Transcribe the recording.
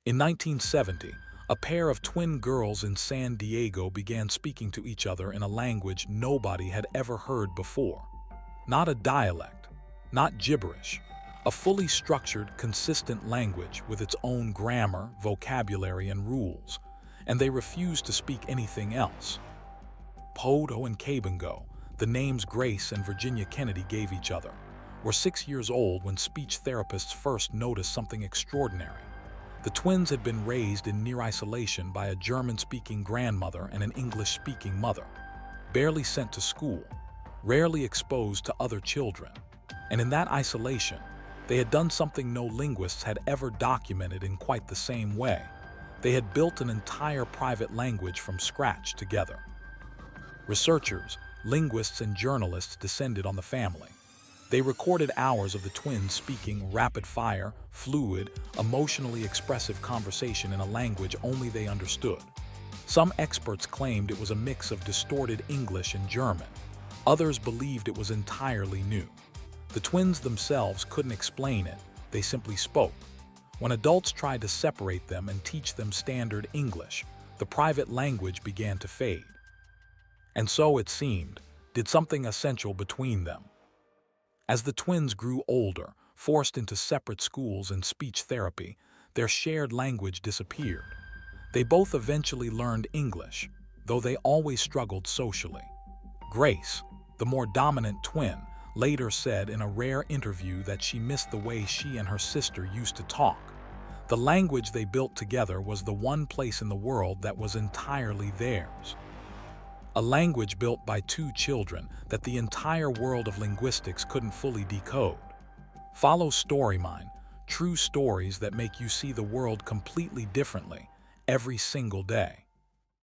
In 1970, a pair of twin girls in San Diego began speaking to each other in a language nobody had ever heard before. Not a dialect, not gibberish, a fully structured, consistent language with its own grammar, vocabulary, and rules, and they refused to speak anything else. Podo and Cabango, the names Grace and Virginia Kennedy gave each other, were 6 years old when speech therapists first noticed something extraordinary. The twins had been raised in near isolation by a German-speaking grandmother and an English-speaking mother, barely sent to school, rarely exposed to other children. And in that isolation, they had done something no linguists had ever documented in quite the same way. They had built an entire private language from scratch together. Researchers, linguists, and journalists descended on the family. They recorded hours of the twins speaking rapid-fire, fluid, emotionally expressive conversation in a language only they understood. Some experts claimed it was a mix of distorted English and German. Others believed it was entirely new. The twins themselves couldn't explain it, they simply spoke. When adults tried to separate them and teach them standard English, the private language began to fade. And so, it seemed, did something essential between them. As the twins grew older, forced into separate schools and speech therapy, their shared language disappeared. They both eventually learned English, though they always struggled socially. Grace, the more dominant twin, later said in a rare interview that she missed the way she and her sister used to talk. The language they built together was the one place in the world that was entirely theirs. A language built by two children that the entire world of linguistics couldn't fully decode. Follow StoryMine, true stories that make you see the world completely differently every single day.